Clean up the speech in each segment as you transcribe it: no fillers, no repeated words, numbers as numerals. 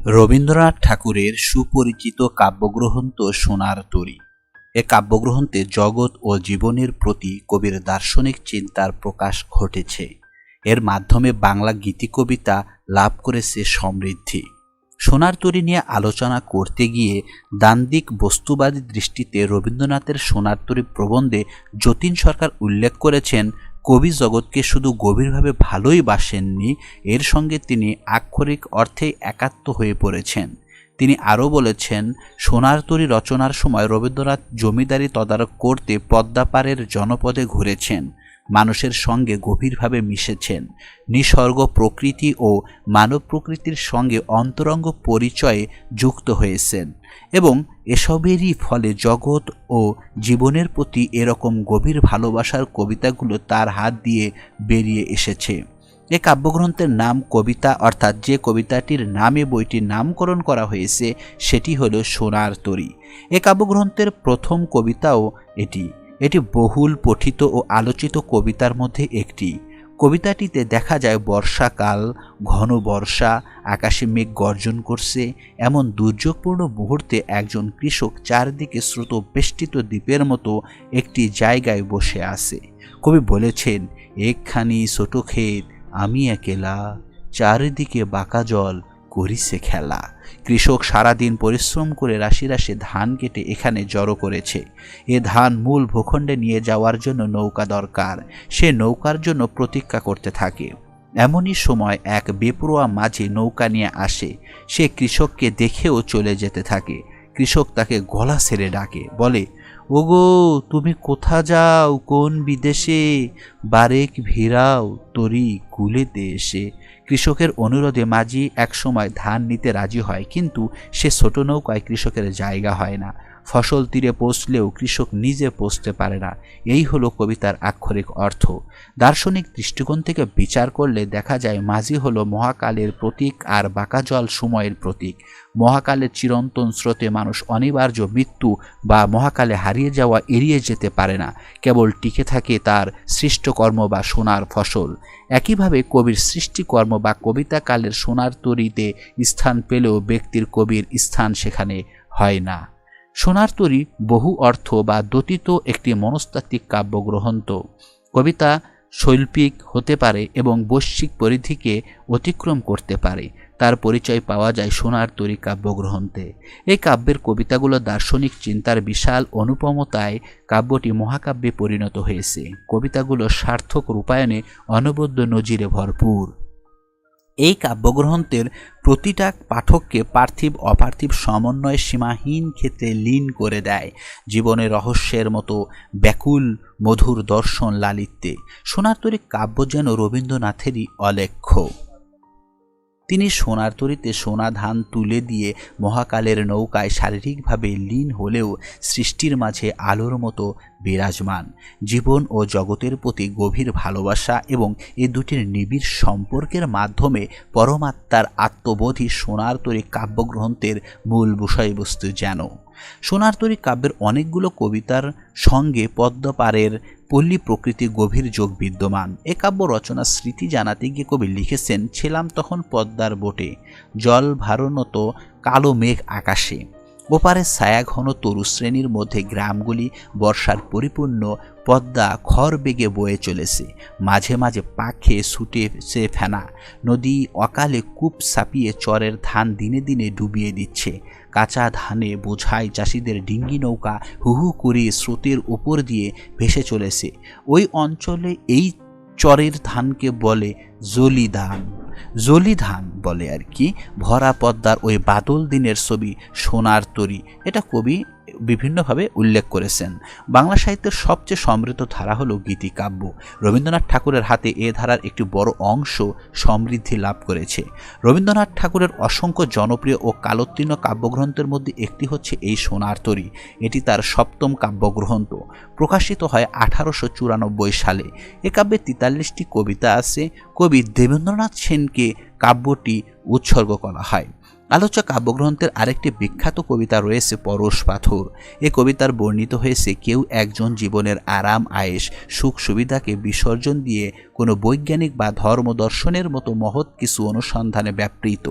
রবীন্দ্রনাথ ঠাকুরের সুপরিচিত কাব্যগ্রন্থ সোনার তরী। এ কাব্যগ্রন্থে জগৎ ও জীবনের প্রতি কবির দার্শনিক চিন্তার প্রকাশ ঘটেছে। এর মাধ্যমে বাংলা গীতিকবিতা লাভ করেছে সমৃদ্ধি। সোনার তরী নিয়ে আলোচনা করতে গিয়ে দ্বান্দ্বিক বস্তুবাদী দৃষ্টিতে রবীন্দ্রনাথের সোনার তরী প্রবন্ধে যতীন সরকার উল্লেখ করেছেন, কবি জগৎকে শুধু গভীরভাবে ভালোই বাসেননি, এর সঙ্গে তিনি আক্ষরিক অর্থে একাত্ম হয়ে পড়েছেন। তিনি আরও বলেছেন, সোনার তরী রচনার সময় রবীন্দ্রনাথ জমিদারি তদারক করতে পদ্মাপাড়ের জনপদে ঘুরেছেন, মানুষের সঙ্গে গভীরভাবে মিশেছেন, নিসর্গ প্রকৃতি ও মানব প্রকৃতির সঙ্গে অন্তরঙ্গ পরিচয়ে যুক্ত হয়েছেন এবং এসবেরই ফলে জগৎ ও জীবনের প্রতি এরকম গভীর ভালোবাসার কবিতাগুলো তার হাত দিয়ে বেরিয়ে এসেছে। এ কাব্যগ্রন্থের নাম কবিতা, অর্থাৎ যে কবিতাটির নামে বইটির নামকরণ করা হয়েছে সেটি হলো সোনার তরী। এ কাব্যগ্রন্থের প্রথম কবিতাও এটি বহুল পঠিত ও আলোচিত কবিতার মধ্যে একটি। কবিতাটিতে দেখা যায় বর্ষাকাল, ঘন বর্ষা, আকাশে মেঘ গর্জন করছে, এমন দুর্যোগপূর্ণ মুহূর্তে একজন কৃষক চারদিকে স্রোত বেষ্টিত দ্বীপের মতো একটি জায়গায় বসে আছে। কবি বলেছেন, একখানি ছোট ক্ষেত, আমি একেলা, চারিদিকে বাঁকা জল করিছে খেলা। কৃষক সারাদিন পরিশ্রম করে রাশি রাশি ধান কেটে এখানে জড়ো করেছে। এ ধান মূল ভূখণ্ডে নিয়ে যাওয়ার জন্য নৌকা দরকার। সে নৌকার জন্য প্রতীক্ষা করতে থাকে। এমনই সময় এক বেপরোয়া মাঝি নৌকা নিয়ে আসে। সে কৃষককে দেখেও চলে যেতে থাকে। কৃষক তাকে গলা ছেড়ে ডাকে, বলে, ওগো, তুমি কোথা যাও, কোন বিদেশে? বারেক ভিড়াও তরি কুলেতে এসে। কৃষকের অনুরোধে মাঝি একসময় ধান নিতে রাজি হয়, কিন্তু সে ছোট নৌকায় কৃষকের জায়গা হয় না। ফসল তীরে পৌঁছলেও কৃষক নিজে পৌঁছতে পারে না। এই হলো কবিতার আক্ষরিক অর্থ। দার্শনিক দৃষ্টিকোণ থেকে বিচার করলে দেখা যায়, মাঝি হলো মহাকালের প্রতীক আর বাঁকা জল সময়ের প্রতীক। মহাকালের চিরন্তন স্রোতে মানুষ অনিবার্য মৃত্যু বা মহাকালে হারিয়ে যাওয়া এড়িয়ে যেতে পারে না, কেবল টিকে থাকে তার সৃষ্টকর্ম বা সোনার ফসল। একইভাবে কবির সৃষ্টিকর্ম বা কবিতাকালের সোনার তরীতে স্থান পেলেও ব্যক্তির কবির স্থান সেখানে হয় না। সোনার তরী বহু অর্থ বা দোতিত একটি মনস্তাত্ত্বিক কাব্যগ্রন্থ। কবিতা শৈল্পিক হতে পারে এবং বৈশ্বিক পরিধিকে অতিক্রম করতে পারে। তার পরিচয় পাওয়া যায় সোনার তরী কাব্যগ্রন্থে। এই কাব্যের কবিতাগুলো দার্শনিক চিন্তার বিশাল অনুপমতায় কাব্যটি মহাকাব্যে পরিণত হয়েছে। কবিতাগুলো সার্থক রূপায়ণে অনবদ্য নজিরে ভরপুর। এই কাব্যগ্রন্থের প্রতিটা পাঠককে পার্থিব অপার্থিব সমন্বয়ে সীমাহীন ক্ষেত্রে লীন করে দেয়, জীবনের রহস্যের মতো ব্যাকুল মধুর দর্শন লালিত্যে। সোনার তরী কাব্য যেন রবীন্দ্রনাথেরই অলেখ্য। তিনি সোনার তরীতে সোনা ধান তুলে দিয়ে মহাকালের নৌকায় শারীরিকভাবে লীন হলেও সৃষ্টির মাঝে আলোর মতো বিরাজমান। জীবন ও জগতের প্রতি গভীর ভালোবাসা এবং এ দুটির নিবিড় সম্পর্কের মাধ্যমে পরমাত্মার আত্মবোধই সোনার তরী কাব্যগ্রন্থের মূল বিষয়বস্তু। যেন সোনার তরী কাব্যের অনেকগুলো কবিতার সঙ্গে পদ্মপাড়ের পল্লী প্রকৃতির গভীর যোগ বিদ্যমান। এ কাব্য রচনা স্মৃতি জানাতে গিয়ে কবি লিখেছেন, ছিলাম তখন পদ্মার বোটে, জল ভারনত কালো মেঘ আকাশে, ওপারে ছায়াঘন তরু শ্রেণীর মধ্যে গ্রামগুলি বর্ষার পরিপূর্ণ পদ্মা খড় বেগে বয়ে চলেছে, মাঝে মাঝে পাক খেয়ে ছুটেছে ফেনা, নদী অকালে কূপ ছাপিয়ে চরের ধান দিনে দিনে ডুবিয়ে দিচ্ছে, কাঁচা ধানে বোঝাই চাষিদের ডিঙ্গি নৌকা হুহু করে স্রোতের উপর দিয়ে ভেসে চলেছে। ওই অঞ্চলে এই চরের ধানকে বলে জলি ধান বলে আর কি। ভরা পদ্মার ওই বাদল দিনের ছবি সোনার তরী, এটা কবি বিভিন্নভাবে উল্লেখ করেছেন। বাংলা সাহিত্যের সবচেয়ে সমৃদ্ধ ধারা হলো গীতিকাব্য। রবীন্দ্রনাথ ঠাকুরের হাতে এ ধারার একটি বড় অংশ সমৃদ্ধি লাভ করেছে। রবীন্দ্রনাথ ঠাকুরের অসংখ্য জনপ্রিয় ও কালোত্তীর্ণ কাব্যগ্রন্থের মধ্যে একটি হচ্ছে এই সোনার তরী। এটি তার সপ্তম কাব্যগ্রন্থ, প্রকাশিত হয় 1894 সালে। এ কাব্যে 43টি কবিতা আছে। কবি দেবেন্দ্রনাথ সেনকে কাব্যটি উৎসর্গ করা হয়। আলোচ্য কাব্যগ্রন্থের আরেকটি বিখ্যাত কবিতা রয়েছে পরশ পাথর। এ কবিতার বর্ণিত হয়েছে কেউ একজন জীবনের আরাম আয়েশ সুখ সুবিধাকে বিসর্জন দিয়ে কোনো বৈজ্ঞানিক বা ধর্ম দর্শনের মতো মহৎ কিছু অনুসন্ধানে ব্যাপৃত।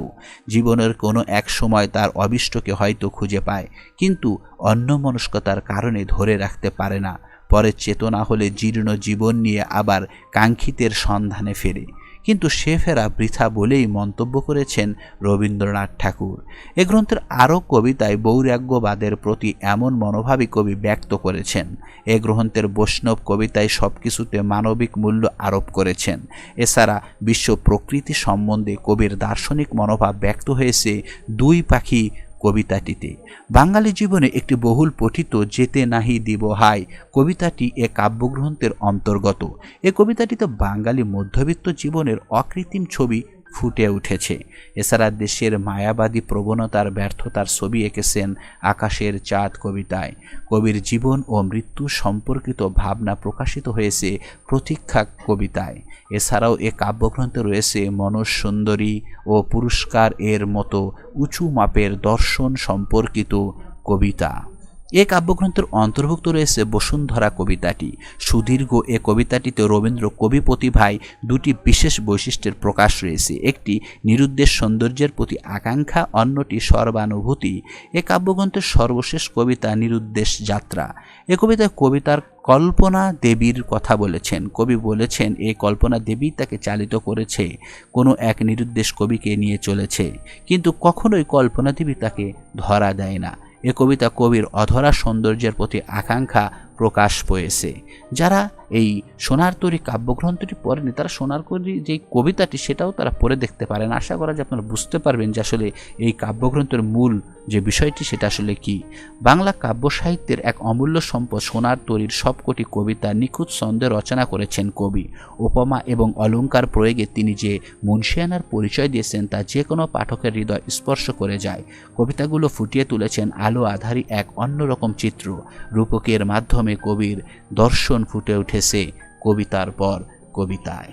জীবনের কোনো এক সময় তার অভিষ্টকে হয়তো খুঁজে পায়, কিন্তু অন্যমনস্কতার কারণে ধরে রাখতে পারে না। পরে চেতনা হলে জীর্ণ জীবন নিয়ে আবার কাঙ্ক্ষিতের সন্ধানে ফেরে, কিন্তু সে ফেরা বৃথা বলেই মন্তব্য করেছেন রবীন্দ্রনাথ ঠাকুর। এ গ্রন্থের আরও কবিতায় বৈরাগ্যবাদের প্রতি এমন মনোভাবই কবি ব্যক্ত করেছেন। এ গ্রন্থের বৈষ্ণব কবিতায় সবকিছুতে মানবিক মূল্য আরোপ করেছেন। এছাড়া বিশ্ব প্রকৃতি সম্বন্ধে কবির দার্শনিক মনোভাব ব্যক্ত হয়েছে দুই পাখি কবিতাটিতে। বাঙালি জীবনে একটি বহুল পঠিত যেতে নাহি দিব হাই কবিতাটি এ কাব্যগ্রন্থের অন্তর্গত। এ কবিতাটিতে বাঙালি মধ্যবিত্ত জীবনের অকৃত্রিম ছবি ফুটে উঠেছে। এছাড়া দেশের মায়াবাদী প্রবণতার ব্যর্থতার ছবি এঁকেছেন আকাশের চাঁদ কবিতায়। কবির জীবন ও মৃত্যু সম্পর্কিত ভাবনা প্রকাশিত হয়েছে প্রতীক্ষা কবিতায়। এছাড়াও এ কাব্যগ্রন্থে রয়েছে মনসুন্দরী ও পুরস্কার এর মতো উঁচু মাপের দর্শন সম্পর্কিত কবিতা। এ কাব্যগ্রন্থের অন্তর্ভুক্ত রয়েছে বসুন্ধরা কবিতাটি। সুদীর্ঘ এ কবিতাটিতে রবীন্দ্র কবি প্রতিভায় দুটি বিশেষ বৈশিষ্ট্যের প্রকাশ রয়েছে, একটি নিরুদ্দেশ সৌন্দর্যের প্রতি আকাঙ্ক্ষা, অন্যটি সর্বানুভূতি। এ কাব্যগ্রন্থের সর্বশেষ কবিতা নিরুদ্দেশ যাত্রা। এ কবিতায় কবিতার কল্পনা দেবীর কথা বলেছেন। কবি বলেছেন এই কল্পনা দেবী তাকে চালিত করেছে, কোনো এক নিরুদ্দেশ কবিকে নিয়ে চলেছে, কিন্তু কখনোই কল্পনা দেবী তাকে ধরা দেয় না। এ কবিতা কবির অধরা সৌন্দর্যের প্রতি আকাঙ্ক্ষা প্রকাশ পেয়েছে। যারা এই সোনার তরী কাব্যগ্রন্থটি পড়েনি তারা সোনার তরী যে কবিতাটি সেটাও তারা পড়ে দেখতে পারেন। আশা করা যায় আপনারা বুঝতে পারবেন যে আসলে এই কাব্যগ্রন্থের মূল যে বিষয়টি সেটা আসলে কি। বাংলা কাব্য সাহিত্যের এক অমূল্য সম্পদ সোনার তরীর সবকটি কবিতা নিখুঁত ছন্দে রচনা করেছেন কবি। উপমা এবং অলঙ্কার প্রয়োগে তিনি যে মুন্সিয়ানার পরিচয় দিয়েছেন তা যে কোনো পাঠকের হৃদয় স্পর্শ করে যায়। কবিতাগুলো ফুটিয়ে তুলেছেন আলো আধারী এক অন্যরকম চিত্র। রূপকের মাধ্যমে কবির দর্শন ফুটে উঠেছে কবিতার পর কবিতায়।